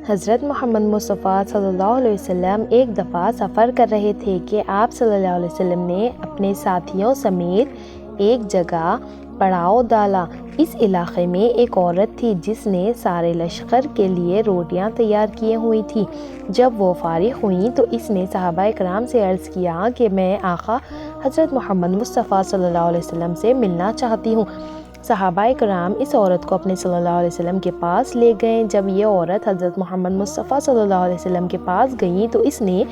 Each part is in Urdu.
حضرت محمد مصطفیٰ صلی اللہ علیہ وسلم ایک دفعہ سفر کر رہے تھے کہ آپ صلی اللہ علیہ وسلم نے اپنے ساتھیوں سمیت ایک جگہ پڑاؤ ڈالا۔ اس علاقے میں ایک عورت تھی جس نے سارے لشکر کے لیے روٹیاں تیار کیے ہوئی تھیں۔ جب وہ فارغ ہوئیں تو اس نے صحابہ کرام سے عرض کیا کہ میں آقا حضرت محمد مصطفیٰ صلی اللہ علیہ وسلم سے ملنا چاہتی ہوں۔ صحابہ کرام اس عورت کو اپنے صلی اللہ علیہ وسلم کے پاس لے گئے۔ جب یہ عورت حضرت محمد مصطفیٰ صلی اللہ علیہ وسلم کے پاس گئی تو اس نے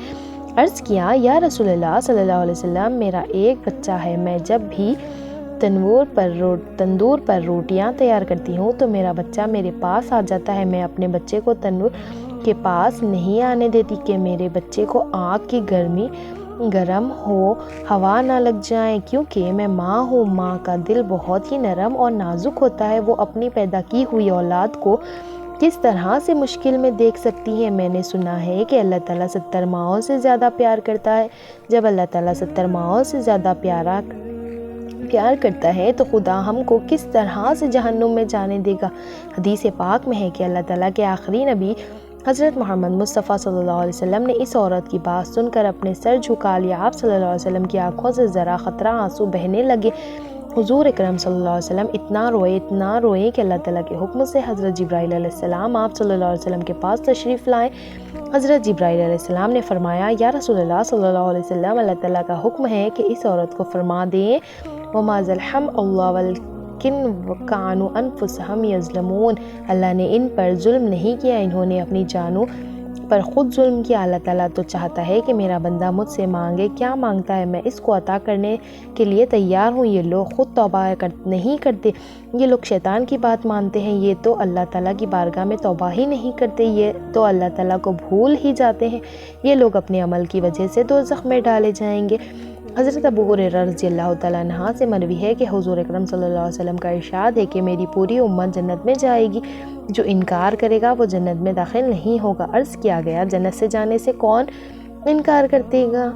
عرض کیا، یا رسول اللہ صلی اللہ علیہ وسلم، میرا ایک بچہ ہے، میں جب بھی تندور پر روٹیاں تیار کرتی ہوں تو میرا بچہ میرے پاس آ جاتا ہے۔ میں اپنے بچے کو تندور کے پاس نہیں آنے دیتی کہ میرے بچے کو آگ کی گرم ہوا نہ لگ جائیں، کیونکہ میں ماں ہوں۔ ماں کا دل بہت ہی نرم اور نازک ہوتا ہے، وہ اپنی پیدا کی ہوئی اولاد کو کس طرح سے مشکل میں دیکھ سکتی ہے۔ میں نے سنا ہے کہ اللہ تعالیٰ 70 ماؤں سے زیادہ پیار کرتا ہے۔ جب اللہ تعالیٰ 70 ماؤں سے زیادہ پیار کرتا ہے تو خدا ہم کو کس طرح سے جہنم میں جانے دے گا۔ حدیث پاک میں ہے کہ اللہ تعالیٰ کے آخری نبی حضرت محمد مصطفیٰ صلی اللہ علیہ وسلم نے اس عورت کی بات سن کر اپنے سر جھکا لیا۔ آپ صلی اللہ علیہ وسلم کی آنکھوں سے ذرا خطرہ آنسو بہنے لگے۔ حضور اکرم صلی اللہ علیہ وسلم اتنا روئے کہ اللہ تعالیٰ کے حکم سے حضرت جبرائیل علیہ السلام آپ صلی اللہ علیہ وسلم کے پاس تشریف لائے۔ حضرت جبرائیل علیہ السلام نے فرمایا، یا رسول اللہ صلی اللہ علیہ وسلم، اللہ تعالیٰ کا حکم ہے کہ اس عورت کو فرما دیں، وَمَا ظَلَمَهُمُ اللَّهُ وَلَٰكِنْ كَانُوا أَنفُسَهُمْ يَظْلِمُونَ۔ اللہ نے ان پر ظلم نہیں کیا، انہوں نے اپنی جانوں پر خود ظلم کیا۔ اللہ تعالیٰ تو چاہتا ہے کہ میرا بندہ مجھ سے مانگے، کیا مانگتا ہے میں اس کو عطا کرنے کے لیے تیار ہوں۔ یہ لوگ خود توبہ نہیں کرتے، یہ لوگ شیطان کی بات مانتے ہیں، یہ تو اللہ تعالیٰ کی بارگاہ میں توبہ ہی نہیں کرتے، یہ تو اللہ تعالیٰ کو بھول ہی جاتے ہیں، یہ لوگ اپنے عمل کی وجہ سے دوزخ میں ڈالے جائیں گے۔ حضرت ابو ہریرہ رضی اللہ تعالیٰ عنہ سے مروی ہے کہ حضور اکرم صلی اللہ علیہ وسلم کا ارشاد ہے کہ میری پوری امت جنت میں جائے گی، جو انکار کرے گا وہ جنت میں داخل نہیں ہوگا۔ عرض کیا گیا، جنت سے جانے سے کون انکار کرتے گا؟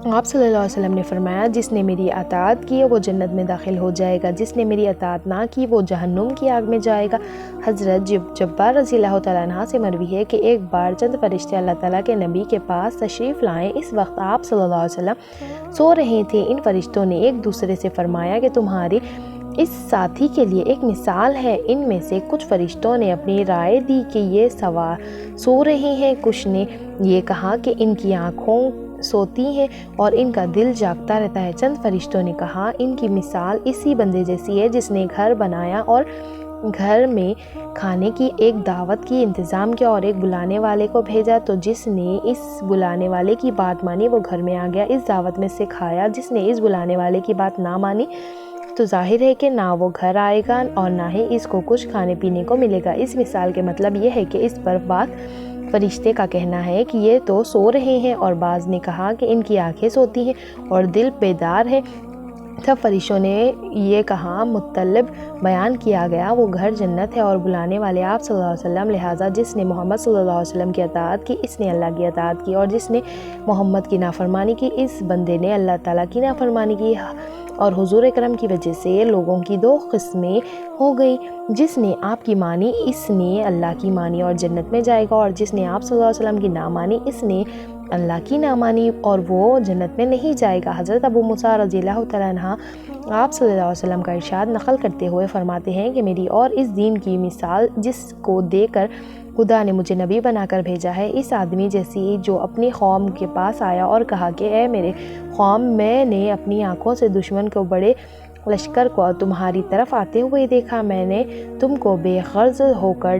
آپ صلی اللہ علیہ وسلم نے فرمایا، جس نے میری اطاعت کی وہ جنت میں داخل ہو جائے گا، جس نے میری اطاعت نہ کی وہ جہنم کی آگ میں جائے گا۔ حضرت جبار رضی اللہ تعالیٰ عنہ سے مروی ہے کہ ایک بار چند فرشتے اللہ تعالیٰ کے نبی کے پاس تشریف لائے۔ اس وقت آپ صلی اللہ علیہ وسلم سو رہے تھے۔ ان فرشتوں نے ایک دوسرے سے فرمایا کہ تمہاری اس ساتھی کے لیے ایک مثال ہے۔ ان میں سے کچھ فرشتوں نے اپنی رائے دی کہ یہ سو رہے ہیں، کچھ نے یہ کہا کہ ان کی آنکھوں سوتی ہیں اور ان کا دل جاگتا رہتا ہے۔ چند فرشتوں نے کہا، ان کی مثال اسی بندے جیسی ہے جس نے گھر بنایا اور گھر میں کھانے کی ایک دعوت کی انتظام کیا اور ایک بلانے والے کو بھیجا، تو جس نے اس بلانے والے کی بات مانی وہ گھر میں آ گیا، اس دعوت میں سے کھایا۔ جس نے اس بلانے والے کی بات نہ مانی تو ظاہر ہے کہ نہ وہ گھر آئے گا اور نہ ہی اس کو کچھ کھانے پینے کو ملے گا۔ اس مثال کے مطلب یہ ہے کہ اس پر بات فرشتے کا کہنا ہے کہ یہ تو سو رہے ہیں، اور بعض نے کہا کہ ان کی آنکھیں سوتی ہیں اور دل بیدار ہے۔ تب فرشتوں نے یہ کہا، مطلب بیان کیا گیا وہ گھر جنت ہے اور بلانے والے آپ صلی اللہ علیہ وسلم، لہٰذا جس نے محمد صلی اللہ علیہ وسلم کی اطاعت کی اس نے اللہ کی اطاعت کی، اور جس نے محمد کی نافرمانی کی اس بندے نے اللہ تعالیٰ کی نافرمانی کی۔ اور حضور اکرم کی وجہ سے لوگوں کی دو قسمیں ہو گئی، جس نے آپ کی مانی اس نے اللہ کی مانی اور جنت میں جائے گا، اور جس نے آپ صلی اللہ علیہ وسلم کی نہ مانی اس نے اللہ کی نہ مانی اور وہ جنت میں نہیں جائے گا۔ حضرت ابو موسیٰ رضی اللہ تعالیٰ عنہ آپ صلی اللہ علیہ وسلم کا ارشاد نقل کرتے ہوئے فرماتے ہیں کہ میری اور اس دین کی مثال جس کو دے کر خدا نے مجھے نبی بنا کر بھیجا ہے، اس آدمی جیسی جو اپنی قوم کے پاس آیا اور کہا کہ اے میرے قوم، میں نے اپنی آنکھوں سے دشمن کو بڑے لشکر کو تمہاری طرف آتے ہوئے دیکھا، میں نے تم کو بے غرض ہو کر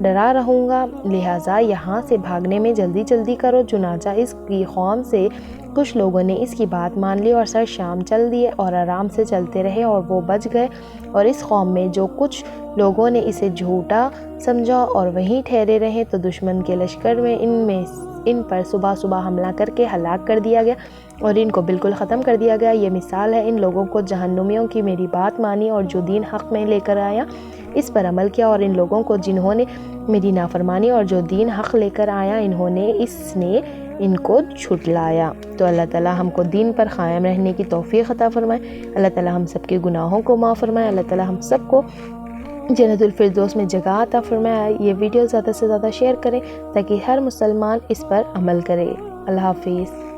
ڈرا رہوں گا، لہٰذا یہاں سے بھاگنے میں جلدی کرو۔ چنانچہ اس کی قوم سے کچھ لوگوں نے اس کی بات مان لی اور سر شام چل دیے اور آرام سے چلتے رہے اور وہ بچ گئے، اور اس قوم میں جو کچھ لوگوں نے اسے جھوٹا سمجھا اور وہیں ٹھہرے رہے تو دشمن کے لشکر میں ان پر صبح حملہ کر کے ہلاک کر دیا گیا اور ان کو بالکل ختم کر دیا گیا۔ یہ مثال ہے ان لوگوں کو جہنمیوں کی میری بات مانی اور جو دین حق میں لے کر آیا اس پر عمل کیا، اور ان لوگوں کو جنہوں نے میری نافرمانی اور جو دین حق لے کر آیا اس نے ان کو جھٹلایا۔ تو اللہ تعالیٰ ہم کو دین پر قائم رہنے کی توفیق عطا فرمائے، اللہ تعالیٰ ہم سب کے گناہوں کو معاف فرمائے، اللہ تعالیٰ ہم سب کو جنت الفردوس میں جگہ عطا فرمائے۔ یہ ویڈیو زیادہ سے زیادہ شیئر کریں تاکہ ہر مسلمان اس پر عمل کرے۔ اللہ حافظ۔